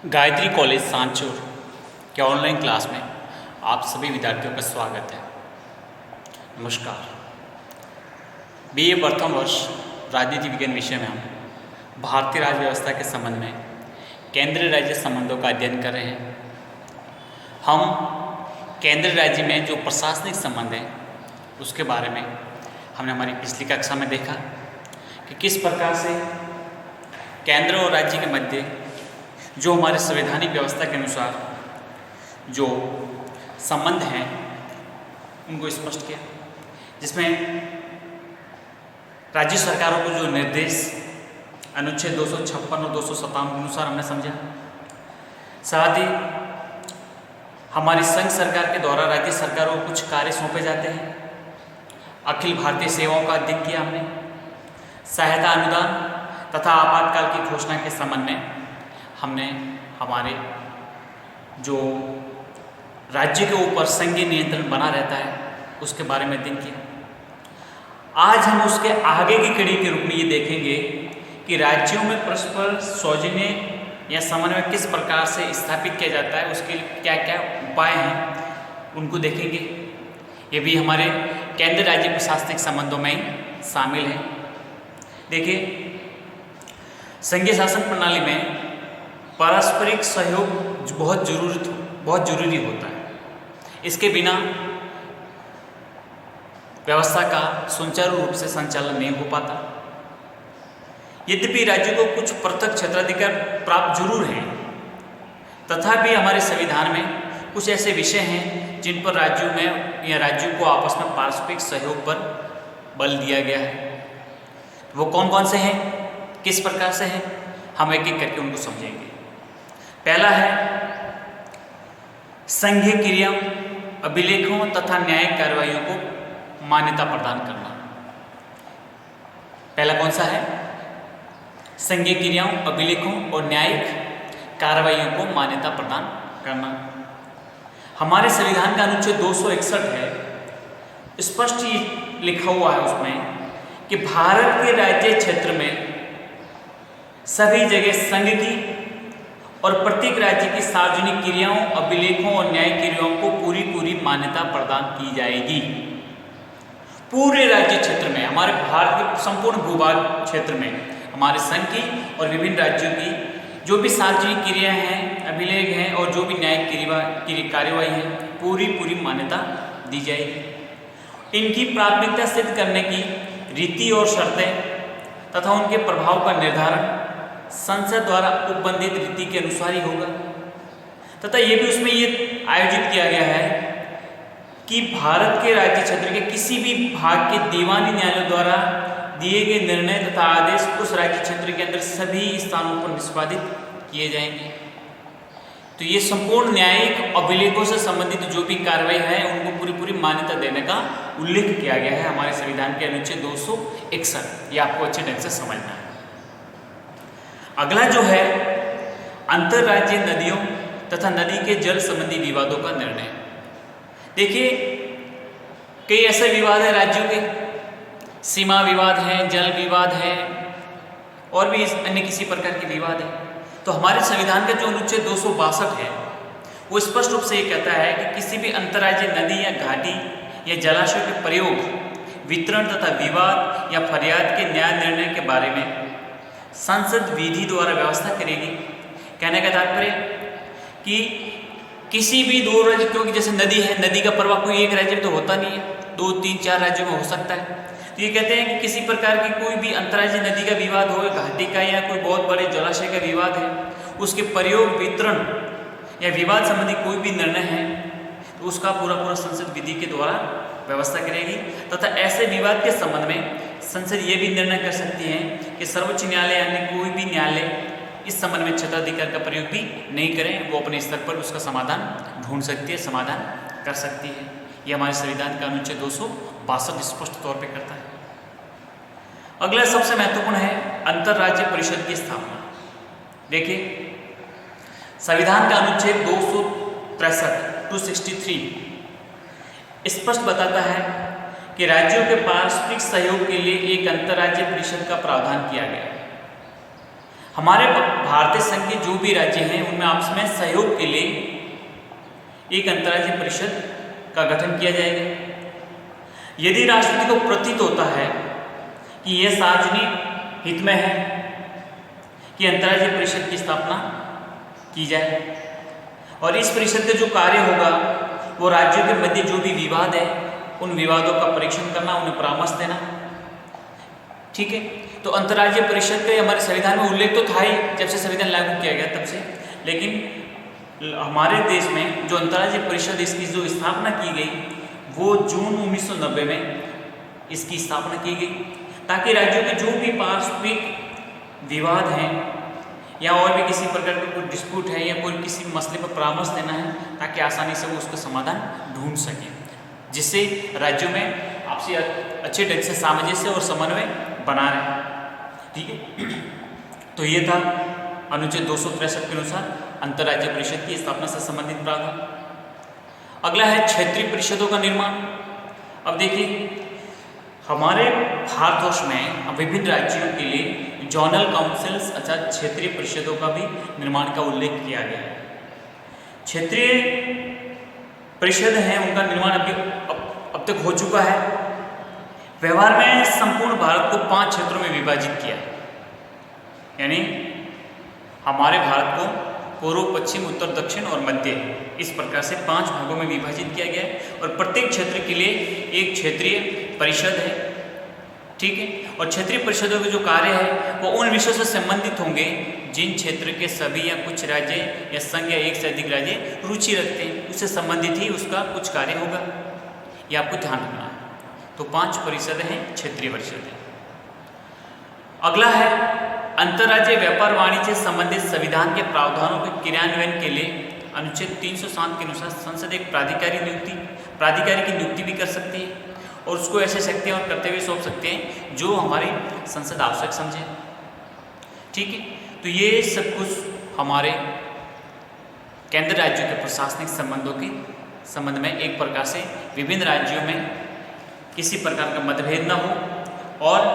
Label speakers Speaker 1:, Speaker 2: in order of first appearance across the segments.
Speaker 1: Gayatri college Sanchore के online class में आप सभी विद्यार्थियों का स्वागत है। नमस्कार। बीए प्रथम वर्ष राजनीति विज्ञान विषय में हम भारतीय राज्य व्यवस्था के संबंध में केंद्रीय राज्य संबंधों का अध्ययन कर रहे हैं। हम केंद्रीय राज्य में जो प्रशासनिक संबंध है उसके बारे में हमने हमारी पिछली कक्षा में देखा कि किस प्रकार से केंद्र और राज्य के मध्य जो हमारे संवैधानिक व्यवस्था के अनुसार जो संबंध हैं उनको स्पष्ट किया, जिसमें राज्य सरकारों को जो निर्देश अनुच्छेद 256 और 257 के अनुसार हमने समझा। साथ ही हमारी संघ सरकार के द्वारा राज्य सरकारों को कुछ कार्य सौंपे जाते हैं। अखिल भारतीय सेवाओं का अध्ययन किया हमने। सहायता अनुदान तथा आपातकाल की घोषणा के संबंध में हमने हमारे जो राज्य के ऊपर संघीय नियंत्रण बना रहता है उसके बारे में अध्ययन किया। आज हम उसके आगे की कड़ी के रूप में ये देखेंगे कि राज्यों में परस्पर सौजन्य या समन्वय किस प्रकार से स्थापित किया जाता है, उसके क्या क्या उपाय हैं उनको देखेंगे। ये भी हमारे केंद्र राज्य प्रशासनिक संबंधों में ही शामिल है। देखिए, संघीय शासन प्रणाली में पारस्परिक सहयोग बहुत जरूरी होता है। इसके बिना व्यवस्था का सुचारू रूप से संचालन नहीं हो पाता। यद्यपि राज्यों को कुछ पृथक क्षेत्राधिकार प्राप्त जरूर हैं, तथापि हमारे संविधान में कुछ ऐसे विषय हैं जिन पर राज्यों में या राज्यों को आपस में पारस्परिक सहयोग पर बल दिया गया है। वो कौन कौन से हैं, किस प्रकार से हैं, हम एक एक करके उनको समझेंगे। पहला है संघीय क्रियाओं, अभिलेखों तथा न्यायिक कार्रवाइयों को मान्यता प्रदान करना। पहला कौन सा है? संघीय क्रियाओं, अभिलेखों और न्यायिक कार्रवाइयों को मान्यता प्रदान करना। हमारे संविधान का अनुच्छेद 261 है, स्पष्ट ही लिखा हुआ है उसमें कि भारत के राज्य क्षेत्र में सभी जगह संघ की और प्रत्येक राज्य की सार्वजनिक क्रियाओं, अभिलेखों और न्यायिक क्रियाओं को पूरी मान्यता प्रदान की जाएगी। पूरे राज्य क्षेत्र में, हमारे भारत के संपूर्ण भूभाग क्षेत्र में हमारे संघ की और विभिन्न राज्यों की जो भी सार्वजनिक क्रिया हैं, अभिलेख हैं और जो भी न्यायिक कार्यवाही है, पूरी मान्यता दी जाएगी। इनकी प्राथमिकता सिद्ध करने की रीति और शर्तें तथा उनके प्रभाव का निर्धारण संसद द्वारा उपबंधित रीति के अनुसार ही होगा। तथा ये भी उसमें ये आयोजित किया गया है कि भारत के राज्य क्षेत्र के किसी भी भाग के दीवानी न्यायालय द्वारा दिए गए निर्णय तथा आदेश उस राज्य क्षेत्र के अंदर सभी स्थानों पर निष्पादित किए जाएंगे। तो ये संपूर्ण न्यायिक अभिलेखों से संबंधित जो भी कार्रवाई है उनको पूरी मान्यता देने का उल्लेख किया गया है हमारे संविधान के अनुच्छेद 261। ये आपको अच्छे ढंग से समझना है। अगला जो है अंतर्राज्यीय नदियों तथा नदी के जल संबंधी विवादों का निर्णय। देखिए, कई ऐसे विवाद हैं राज्यों के, सीमा विवाद है, जल विवाद है और भी अन्य किसी प्रकार के विवाद है। तो हमारे संविधान का जो अनुच्छेद 262 है वो स्पष्ट रूप से ये कहता है कि किसी भी अंतर्राज्यीय नदी या घाटी या जलाशय के प्रयोग, वितरण तथा विवाद या फरियाद के न्याय निर्णय के बारे में संसद विधि द्वारा व्यवस्था करेगी। कहने का तात्पर्य कि किसी भी दो राज्य, क्योंकि जैसे नदी है, नदी का प्रवाह कोई एक राज्य में तो होता नहीं है, 2, 3, 4 राज्यों में हो सकता है। तो ये कहते हैं कि किसी प्रकार की कोई भी अंतर्राज्यीय नदी का विवाद हो, घाटी का या कोई बहुत बड़े जलाशय का विवाद है, उसके प्रयोग, वितरण या विवाद संबंधी कोई भी निर्णय है तो उसका पूरा संसद विधि के द्वारा व्यवस्था करेगी। तथा ऐसे विवाद के संबंध में संसद ये भी निर्णय कर सकती है कि सर्वोच्च न्यायालय यानी कोई भी न्यायालय इस संबंध में क्षेत्राधिकार का प्रयोग भी नहीं करें, वो अपने स्तर पर उसका समाधान ढूंढ सकती है, समाधान कर सकती है। ये हमारे संविधान का अनुच्छेद 262 स्पष्ट तौर पे करता है। अगला सबसे महत्वपूर्ण है अंतर्राज्य परिषद की स्थापना। देखिए, संविधान का अनुच्छेद 263 स्पष्ट बताता है कि राज्यों के पारस्परिक सहयोग के लिए एक अंतर्राज्यीय परिषद का प्रावधान किया गया है। हमारे भारतीय संघ के जो भी राज्य हैं उनमें आपस में सहयोग के लिए एक अंतर्राज्यीय परिषद का गठन किया जाएगा। यदि राष्ट्रपति को प्रतीत होता है कि यह सार्वजनिक हित में है कि अंतर्राज्यीय परिषद की स्थापना की जाए और इस परिषद का जो कार्य होगा वो राज्यों के मध्य जो भी विवाद है उन विवादों का परीक्षण करना, उन्हें परामर्श देना। ठीक है, तो अंतर्राज्यीय परिषद का हमारे संविधान में उल्लेख तो था ही जब से संविधान लागू किया गया तब से, लेकिन हमारे देश में जो अंतर्राज्यीय परिषद इसकी जो स्थापना की गई वो जून 1990 में इसकी स्थापना की गई ताकि राज्यों के जो भी पारस्परिक विवाद हैं या और भी किसी प्रकार का कोई डिस्प्यूट है या कोई किसी मसले पर परामर्श देना है ताकि आसानी से वो उसका समाधान ढूंढ सके, जिससे राज्यों में आपसी अच्छे ढंग से सामंजस्य और समन्वय बना रहे। ठीक है, तो ये था अनुच्छेद 263 के अनुसार अंतर्राज्यीय परिषद की स्थापना से संबंधित प्रावधान। अगला है क्षेत्रीय परिषदों का निर्माण। अब देखिए हमारे भारतवर्ष में विभिन्न राज्यों के लिए जोनल काउंसिल्स अर्थात क्षेत्रीय परिषदों का भी निर्माण का उल्लेख किया गया है। क्षेत्रीय परिषद हैं उनका निर्माण अब तक हो चुका है। व्यवहार में संपूर्ण भारत को 5 क्षेत्रों में विभाजित किया, यानी हमारे भारत को पूर्व, पश्चिम, उत्तर, दक्षिण और मध्य इस प्रकार से 5 भागों में विभाजित किया गया है और प्रत्येक क्षेत्र के लिए एक क्षेत्रीय परिषद है। ठीक है, और क्षेत्रीय परिषदों के जो कार्य है वो उन विषयों से संबंधित होंगे जिन क्षेत्र के सभी या कुछ राज्य या संघ या एक से अधिक राज्य रुचि रखते हैं, उससे संबंधित ही उसका कुछ कार्य होगा, ये आपको ध्यान रखना है। तो 5 परिषद हैं क्षेत्रीय परिषद। अगला है अंतर्राज्यीय व्यापार वाणिज्य संबंधित संविधान के प्रावधानों के क्रियान्वयन के लिए अनुच्छेद 307 के अनुसार संसद एक प्राधिकारी की नियुक्ति भी कर सकती है और उसको ऐसे शक्तियाँ और कर्तव्य सौंप सकते हैं जो हमारी संसद आवश्यक समझे। ठीक है, तो ये सब कुछ हमारे केंद्र राज्यों के प्रशासनिक संबंधों के संबंध में एक प्रकार से विभिन्न राज्यों में किसी प्रकार का मतभेद न हो और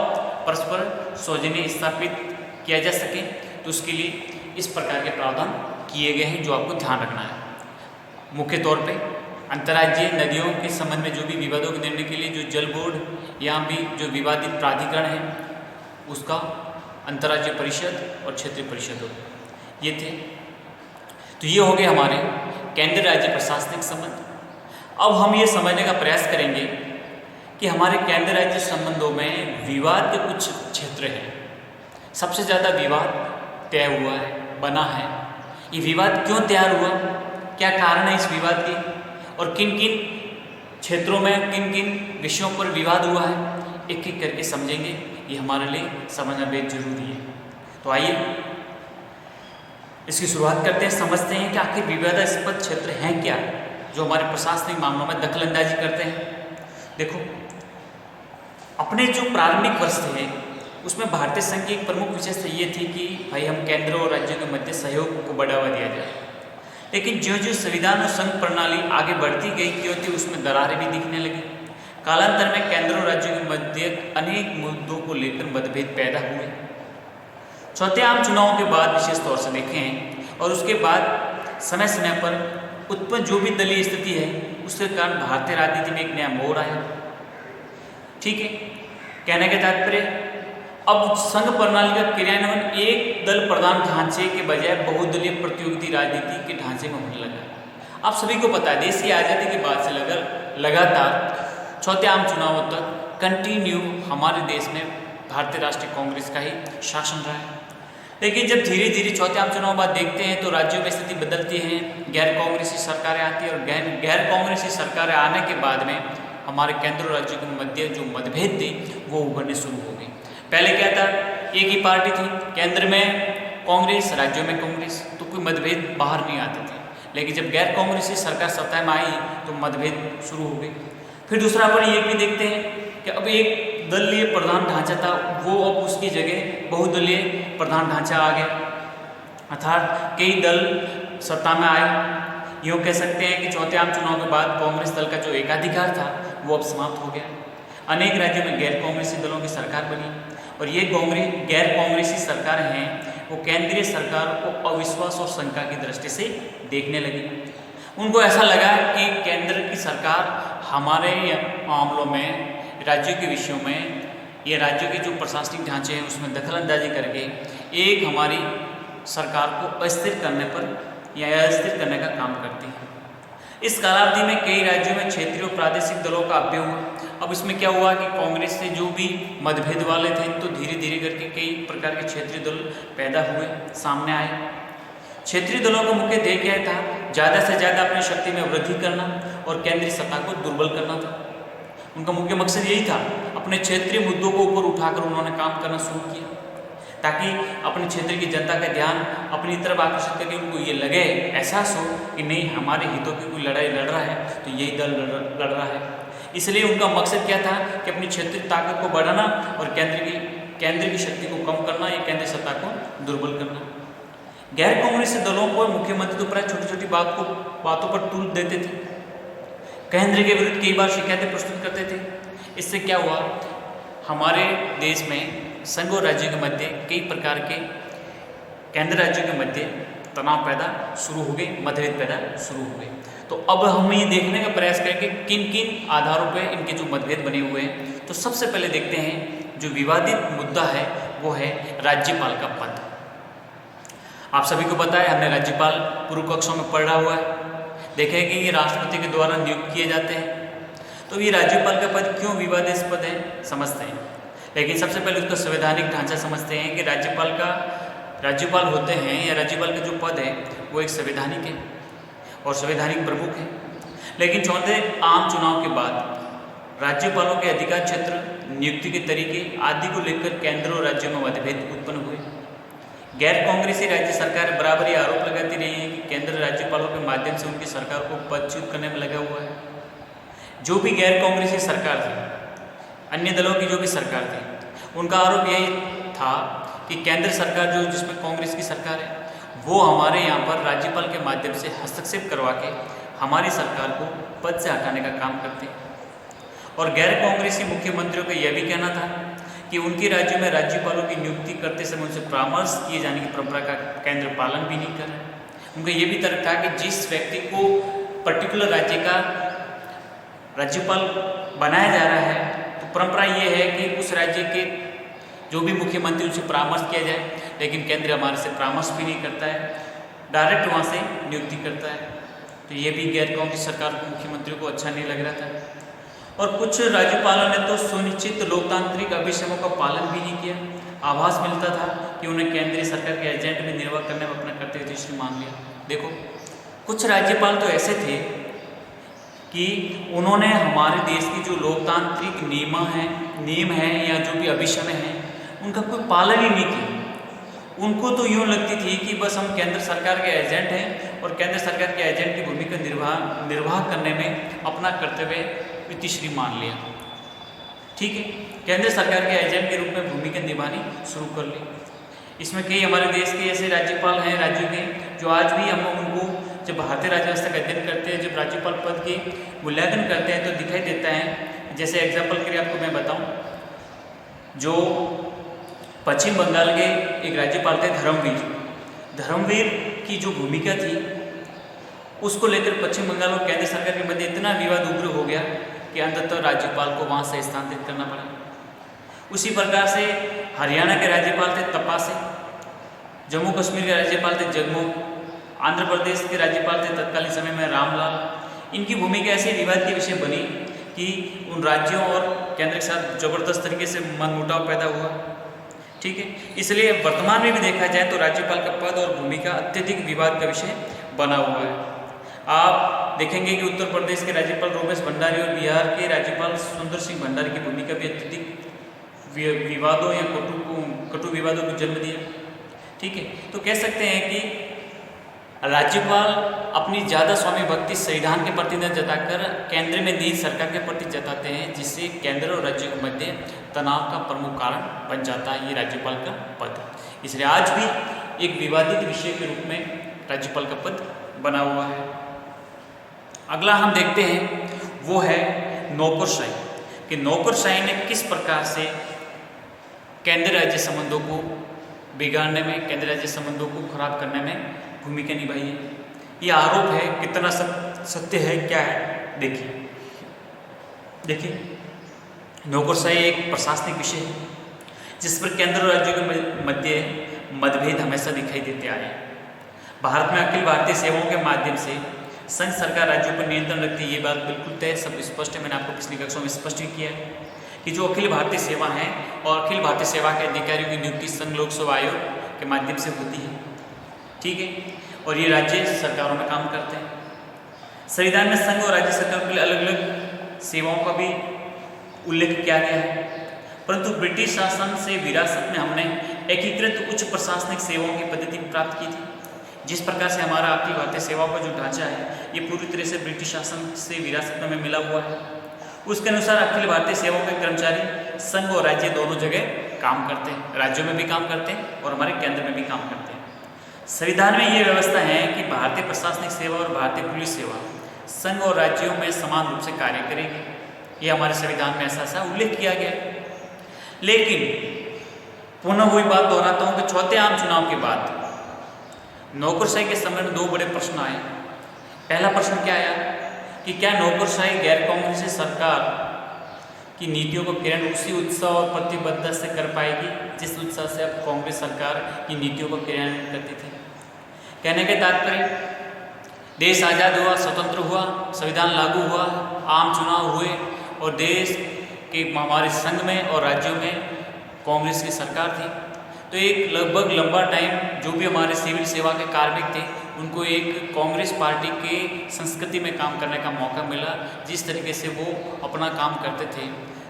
Speaker 1: परस्पर सौजन्य स्थापित किया जा सके, तो उसके लिए इस प्रकार के प्रावधान किए गए हैं जो आपको ध्यान रखना है। मुख्य तौर पे अंतर्राज्यीय नदियों के संबंध में जो भी विवादों के निर्णय के लिए जो जल बोर्ड या भी जो विवादित प्राधिकरण है उसका अंतर्राज्यीय परिषद और क्षेत्रीय परिषद ये थे। तो ये हो गए हमारे केंद्र राज्य प्रशासनिक संबंध। अब हम ये समझने का प्रयास करेंगे कि हमारे केंद्र राज्य संबंधों में विवाद के कुछ क्षेत्र हैं। सबसे ज़्यादा विवाद तय हुआ है, बना है। ये विवाद क्यों तैयार हुआ, क्या कारण है इस विवाद के और किन किन क्षेत्रों में किन किन विषयों पर विवाद हुआ है, एक एक करके समझेंगे। ये हमारे लिए समझना बेहद जरूरी है। तो आइए इसकी शुरुआत करते हैं, समझते हैं कि आखिर विवादास्पद क्षेत्र हैं क्या जो हमारे प्रशासनिक मामलों में दखलंदाजी करते हैं। देखो, अपने जो प्रारंभिक वर्ष थे उसमें भारतीय संघ की एक प्रमुख विशेषता ये थी कि भाई हम केंद्र और राज्यों के मध्य सहयोग को बढ़ावा दिया जाए। लेकिन जो जो संविधान और संघ प्रणाली आगे बढ़ती गई क्यों थी उसमें दरारें भी दिखने लगी। कालांतर में केंद्र और राज्यों के मध्य अनेक मुद्दों को लेकर मतभेद पैदा हुए। चौथे आम चुनावों के बाद विशेष तौर से देखें और उसके बाद समय समय पर उत्पन्न जो भी दलीय स्थिति है उसके कारण भारतीय राजनीति में एक नया मोड़ आया। ठीक है, कहने के तात्पर्य अब संघ प्रणाली का क्रियान्वयन एक दल प्रधान ढांचे के बजाय बहुदलीय प्रतियोगिता राजनीति के ढांचे में होने लगा। आप सभी को पता है देश की आज़ादी के बाद से लगातार चौथे आम चुनावों तक कंटिन्यू हमारे देश में भारतीय राष्ट्रीय कांग्रेस का ही शासन रहा है। लेकिन जब धीरे धीरे चौथे आम चुनाव बाद देखते हैं तो राज्यों में स्थिति बदलती है, गैर कांग्रेसी सरकारें आती है और गैर कांग्रेसी सरकारें आने के बाद में हमारे केंद्र और राज्यों के मध्य जो मतभेद थे वो उभरने शुरू हो गए। पहले क्या था, एक ही पार्टी थी, केंद्र में कांग्रेस, राज्यों में कांग्रेस, तो कोई मतभेद बाहर नहीं आते थे। लेकिन जब गैर कांग्रेसी सरकार सत्ता में आई तो मतभेद शुरू हो गए। फिर दूसरा अपन ये भी देखते हैं कि अब एक दलीय प्रधान ढांचा था वो अब उसकी जगह बहुदलीय प्रधान ढांचा आ गया, अर्थात कई दल सत्ता में आए। यूँ कह सकते हैं कि चौथे आम चुनाव के बाद कांग्रेस दल का जो एकाधिकार था वो अब समाप्त हो गया। अनेक राज्यों में गैर कांग्रेसी दलों की सरकार बनी और ये गैर कांग्रेसी सरकारें हैं वो केंद्रीय सरकार को अविश्वास और शंका की दृष्टि से देखने लगी। उनको ऐसा लगा कि केंद्र की सरकार हमारे मामलों में, राज्यों के विषयों में, ये राज्यों के जो प्रशासनिक ढांचे हैं उसमें दखलंदाजी करके एक हमारी सरकार को अस्थिर करने पर या अस्थिर करने का काम करती है। इस कालावधि में कई राज्यों में क्षेत्रीय और प्रादेशिक दलों का अभ्युदय हुआ। अब इसमें क्या हुआ कि कांग्रेस से जो भी मतभेद वाले थे तो धीरे धीरे करके कई प्रकार के क्षेत्रीय दल पैदा हुए, सामने आए। क्षेत्रीय दलों का मुख्य ध्येय क्या था? ज़्यादा से ज़्यादा अपनी शक्ति में वृद्धि करना और केंद्रीय सत्ता को दुर्बल करना था। उनका मुख्य मकसद यही था। अपने क्षेत्रीय मुद्दों को ऊपर उठाकर उन्होंने काम करना शुरू किया ताकि अपने क्षेत्र की जनता का ध्यान अपनी तरफ आकर्षित करके उनको ये लगे, एहसास हो कि नहीं, हमारे हितों की कोई लड़ाई लड़ रहा है तो यही दल लड़ रहा है। इसलिए उनका मकसद क्या था कि अपनी क्षेत्रीय ताकत को बढ़ाना और केंद्र की शक्ति को कम करना, या केंद्रीय सत्ता को दुर्बल करना। गैर कांग्रेसी दलों को मुख्यमंत्री तो प्राय छोटी छोटी बातों पर टूल देते थे, केंद्र के विरुद्ध कई बार शिकायतें प्रस्तुत करते थे। इससे क्या हुआ, हमारे देश में संघ और राज्यों के मध्य कई प्रकार के केंद्र राज्यों के मध्य तनाव पैदा शुरू हो गए, मतभेद पैदा शुरू हो गए। तो अब हम ये देखने का प्रयास करें कि किन किन आधारों पर इनके जो मतभेद बने हुए हैं। तो सबसे पहले देखते हैं जो विवादित मुद्दा है वो है राज्यपाल का पद। आप सभी को पता है, हमने राज्यपाल पूर्व कक्षों में पढ़ा हुआ है, देखें कि ये राष्ट्रपति के द्वारा नियुक्त किए जाते हैं। तो ये राज्यपाल का पद क्यों विवादास्पद है समझते हैं, लेकिन सबसे पहले उसका संवैधानिक ढांचा समझते हैं कि राज्यपाल होते हैं या राज्यपाल का जो पद है वो एक संवैधानिक है और संवैधानिक प्रमुख है। लेकिन 14 आम चुनाव के बाद राज्यपालों के अधिकार क्षेत्र, नियुक्ति के तरीके आदि को लेकर केंद्र और राज्यों में मतभेद उत्पन्न हुए। गैर कांग्रेसी राज्य सरकार बराबर ये आरोप लगाती रही है कि केंद्र राज्यपालों के माध्यम से उनकी सरकार को पदच्युत करने में लगा हुआ है। जो भी गैर कांग्रेसी सरकार थी, अन्य दलों की जो भी सरकार थी, उनका आरोप यही था कि केंद्र सरकार जो जिसमें कांग्रेस की सरकार है वो हमारे यहाँ पर राज्यपाल के माध्यम से हस्तक्षेप करवा के हमारी सरकार को पद से हटाने का काम करते हैं। और गैर कांग्रेसी मुख्यमंत्रियों का यह भी कहना था कि उनके राज्यों में राज्यपालों की नियुक्ति करते समय उनसे परामर्श किए जाने की परंपरा का केंद्र पालन भी नहीं कर रहा। उनका ये भी तर्क था कि जिस व्यक्ति को पर्टिकुलर राज्य का राज्यपाल बनाया जा रहा है तो परंपरा ये है कि उस राज्य के जो भी मुख्यमंत्री उनसे परामर्श किया जाए, लेकिन केंद्र हमारे से परामर्श भी नहीं करता है, डायरेक्ट वहाँ से नियुक्ति करता है। तो ये भी गैर कांग्रेस सरकार को, मुख्यमंत्रियों को अच्छा नहीं लग रहा था। और कुछ राज्यपालों ने तो सुनिश्चित लोकतांत्रिक अभिषेकों का पालन भी नहीं किया। आभास मिलता था कि उन्हें केंद्रीय सरकार के एजेंट में निर्वाह करने में अपना कर्तव्य दृष्टि मान लिया। देखो, कुछ राज्यपाल तो ऐसे थे कि उन्होंने हमारे देश की जो लोकतांत्रिक नियम है या जो भी अभिशमय हैं उनका कोई पालन ही नहीं किया। उनको तो यूँ लगती थी कि बस हम केंद्र सरकार के एजेंट हैं और केंद्र सरकार के एजेंट की भूमिका निर्वाह करने में अपना कर्तव्य इतिश्री मान लिया। ठीक है, केंद्र सरकार के एजेंट के रूप में भूमिका निभानी शुरू कर ली। इसमें कई हमारे देश के ऐसे राज्यपाल हैं राज्यों के जो आज भी हम उनको जब भारतीय राज्य व्यवस्था का अध्ययन करते हैं, जब राज्यपाल पद के मूल्यांकन करते हैं तो दिखाई देता है। जैसे एग्जाम्पल के लिए आपको मैं बताऊं, जो पश्चिम बंगाल के एक राज्यपाल थे धर्मवीर की जो भूमिका थी उसको लेकर पश्चिम बंगाल और केंद्र सरकार के मध्य इतना विवाद उग्र हो गया कि अंततः राज्यपाल को वहाँ से स्थानांतरित करना पड़ा। उसी प्रकार से हरियाणा के राज्यपाल थे तपासे, जम्मू कश्मीर के राज्यपाल थे जगमोहन, आंध्र प्रदेश के राज्यपाल थे तत्कालीन समय में रामलाल। इनकी भूमिका ऐसे विवाद के विषय बनी कि उन राज्यों और केंद्र के साथ जबरदस्त तरीके से मनमुटाव पैदा हुआ। ठीक है, इसलिए वर्तमान में भी देखा जाए तो राज्यपाल का पद और भूमिका अत्यधिक विवाद का विषय बना हुआ है। आप देखेंगे कि उत्तर प्रदेश के राज्यपाल रोमेश भंडारी और बिहार के राज्यपाल सुंदर सिंह भंडारी की भूमिका भी अत्यधिक विवादों या कटु विवादों को जन्म दिया। ठीक है, तो कह सकते हैं कि राज्यपाल अपनी ज़्यादा स्वामी भक्ति संविधान के प्रति न जताकर केंद्र में निहित सरकार के प्रति जताते हैं, जिससे केंद्र और राज्यों के मध्य तनाव का प्रमुख कारण बन जाता है ये राज्यपाल का पद। इसलिए आज भी एक विवादित विषय के रूप में राज्यपाल का पद बना हुआ है। अगला हम देखते हैं वो है नौकरशाही, कि नौकरशाही ने किस प्रकार से केंद्र राज्य संबंधों को बिगाड़ने में, केंद्र राज्य संबंधों को खराब करने में भूमिका निभाई है। ये आरोप है, कितना सत्य है, क्या है, देखिए नौकरशाही एक प्रशासनिक विषय है जिस पर केंद्र और राज्यों के मध्य मतभेद हमेशा दिखाई देते आए हैं। भारत में अखिल भारतीय सेवाओं के माध्यम से संघ सरकार राज्यों पर नियंत्रण रखती है, ये बात बिल्कुल तय, सब स्पष्ट है। मैंने आपको पिछली कक्षा में स्पष्ट भी किया है कि जो अखिल भारतीय सेवा है और अखिल भारतीय सेवा के अधिकारियों की नियुक्ति संघ लोक सेवा आयोग के माध्यम से होती है, ठीक है, और ये राज्य सरकारों में काम करते हैं। संविधान में संघ और राज्य सरकारों के लिए अलग अलग सेवाओं का भी उल्लेख किया गया है, परंतु ब्रिटिश शासन से विरासत में हमने एकीकृत उच्च प्रशासनिक सेवाओं की पद्धति प्राप्त की थी। जिस प्रकार से हमारा अखिल भारतीय सेवाओं का जो ढांचा है ये पूरी तरह से ब्रिटिश शासन से विरासत में मिला हुआ है। उसके अनुसार अखिल भारतीय सेवाओं के कर्मचारी संघ और राज्य दोनों जगह काम करते हैं, राज्यों में भी काम करते हैं और हमारे केंद्र में भी काम करते हैं। संविधान में ये व्यवस्था है कि भारतीय प्रशासनिक सेवा और भारतीय पुलिस सेवा संघ और राज्यों में समान रूप से कार्य करेगी। ये हमारे संविधान में ऐसा उल्लेख किया गया है। लेकिन पुनः वही बात दोहराता हूँ कि चौथे आम चुनाव के बाद नौकरशाही के समय में दो बड़े प्रश्न आए। पहला प्रश्न क्या आया कि क्या नौकरशाही गैर कांग्रेसी सरकार की नीतियों को किरण उसी उत्साह और प्रतिबद्धता से कर पाएगी जिस उत्साह से अब कांग्रेस सरकार की नीतियों को क्रियान्वित करती थी। कहने के तात्पर्य, देश आज़ाद हुआ, स्वतंत्र हुआ, संविधान लागू हुआ, आम चुनाव हुए और देश के हमारे संघ में और राज्यों में कांग्रेस की सरकार थी, तो एक लगभग लंबा टाइम जो भी हमारे सिविल सेवा के कार्मिक थे उनको एक कांग्रेस पार्टी के संस्कृति में काम करने का मौका मिला, जिस तरीके से वो अपना काम करते थे।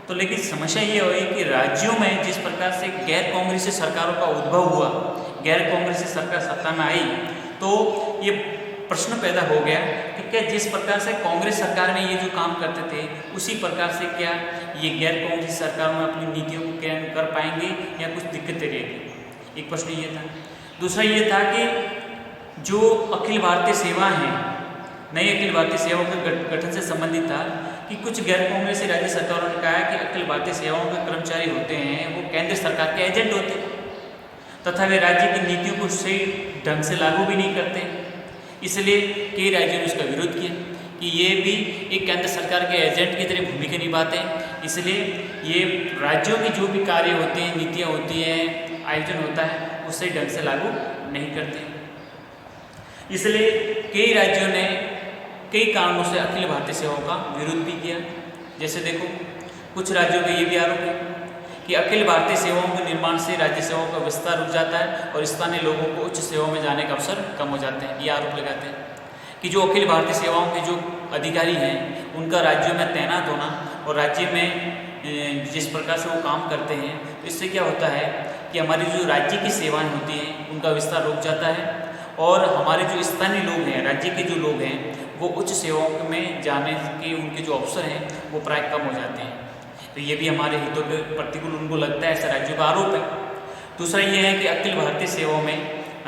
Speaker 1: तो लेकिन समस्या ये हुई कि राज्यों में जिस प्रकार से गैर कांग्रेसी सरकारों का उद्भव हुआ, गैर कांग्रेसी सरकार सत्ता में आई, तो ये प्रश्न पैदा हो गया कि क्या जिस प्रकार से कांग्रेस सरकार में ये जो काम करते थे उसी प्रकार से क्या ये गैर कांग्रेसी सरकार में अपनी नीतियों को क्रियान्वित कर पाएंगे या कुछ दिक्कतें रहेगी। एक प्रश्न ये था। दूसरा ये था कि जो अखिल भारतीय सेवा है, नई अखिल भारतीय सेवाओं के गठन से संबंधित था कि कुछ गैर कांग्रेसी राज्य सरकारों ने कहा कि अखिल भारतीय सेवाओं के कर्मचारी होते हैं वो केंद्र सरकार के एजेंट होते हैं तथा वे राज्य की नीतियों को सही ढंग से लागू भी नहीं करते। इसलिए कई राज्यों ने उसका विरोध किया कि ये भी एक केंद्र सरकार के एजेंट की तरह भूमिका निभाते हैं, इसलिए ये राज्यों की जो भी कार्य होते हैं, नीतियाँ होती हैं, आयोजन होता है, उसे ढंग से लागू नहीं करते। इसलिए कई राज्यों ने कई कारणों से अखिल भारतीय सेवाओं का विरोध भी किया। जैसे देखो, कुछ राज्यों का ये भी आरोप है कि अखिल भारतीय सेवाओं के निर्माण से राज्य सेवाओं का विस्तार रुक जाता है और स्थानीय लोगों को उच्च सेवाओं में जाने का अवसर कम हो जाते हैं। ये आरोप लगाते हैं कि जो अखिल भारतीय सेवाओं के जो अधिकारी हैं उनका राज्यों में तैनात होना और राज्य में जिस प्रकार से वो काम करते हैं, तो इससे क्या होता है कि हमारी जो राज्य की सेवाएं होती हैं उनका विस्तार रुक जाता है और हमारे जो स्थानीय लोग हैं, राज्य के जो लोग हैं, वो उच्च सेवाओं में जाने के उनके जो अवसर हैं वो प्राय कम हो जाते हैं। तो ये भी हमारे हितों के प्रतिकूल उनको लगता है, ऐसा राज्यों का आरोप है। दूसरा ये है कि अखिल भारतीय सेवाओं में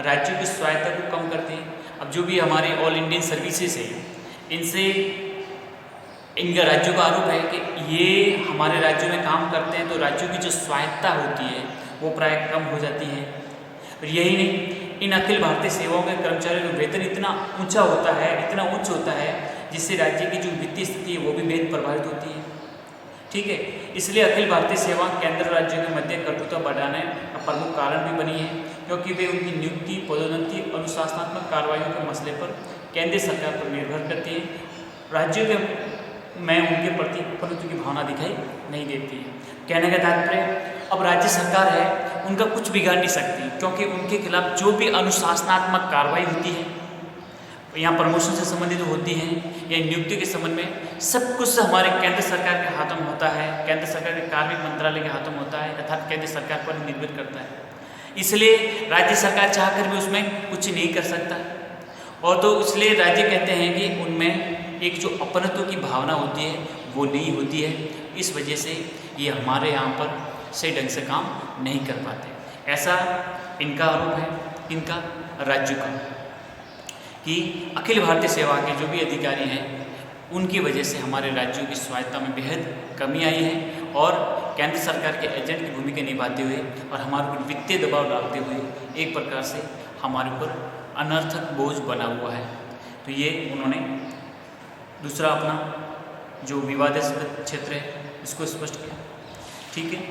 Speaker 1: राज्यों की स्वायत्ता को कम करते हैं। अब जो भी हमारे ऑल इंडियन सर्विसेज है, इनसे इनका राज्यों का आरोप है कि ये हमारे राज्यों में काम करते हैं तो राज्यों की जो स्वायत्ता होती है वो प्राय कम हो जाती है। और यही नहीं, इन अखिल भारतीय सेवाओं के कर्मचारियों का वेतन इतना ऊंचा होता है, इतना उच्च होता है, जिससे राज्य की जो वित्तीय स्थिति है वो भी बेहद प्रभावित होती है। ठीक है, इसलिए अखिल भारतीय सेवा केंद्र राज्यों के मध्य कटुता बढ़ाने का प्रमुख कारण भी बनी है, क्योंकि वे उनकी नियुक्ति, पदोन्नति, अनुशासनात्मक कार्रवाइयों के मसले पर केंद्र सरकार पर निर्भर करती है। राज्यों के में उनके प्रति अपनत्व की भावना दिखाई नहीं देती है। कहने का तात्पर्य, अब राज्य सरकार है उनका कुछ बिगाड़ नहीं सकती, क्योंकि उनके खिलाफ जो भी अनुशासनात्मक कार्रवाई होती है, यहाँ प्रमोशन से संबंधित होती है या नियुक्ति के संबंध में, सब कुछ हमारे केंद्र सरकार के हाथों में होता है, केंद्र सरकार के कार्मिक मंत्रालय के हाथों में होता है, अर्थात केंद्र सरकार पर निर्भर करता है। इसलिए राज्य सरकार चाहकर भी उसमें कुछ नहीं कर सकता, और तो इसलिए राज्य कहते हैं कि उनमें एक जो अपनत्व की भावना होती है वो नहीं होती है। इस वजह से ये हमारे यहाँ पर सही ढंग से काम नहीं कर पाते। ऐसा इनका आरोप है, इनका राज्य का, कि अखिल भारतीय सेवा के जो भी अधिकारी हैं उनकी वजह से हमारे राज्यों की स्वायत्ता में बेहद कमी आई है और केंद्र सरकार के एजेंट की भूमिका निभाते हुए और हमारे ऊपर वित्तीय दबाव डालते हुए एक प्रकार से हमारे ऊपर अनर्थक बोझ बना हुआ है। तो ये उन्होंने दूसरा अपना जो विवादास्पद क्षेत्र है इसको स्पष्ट किया। ठीक है।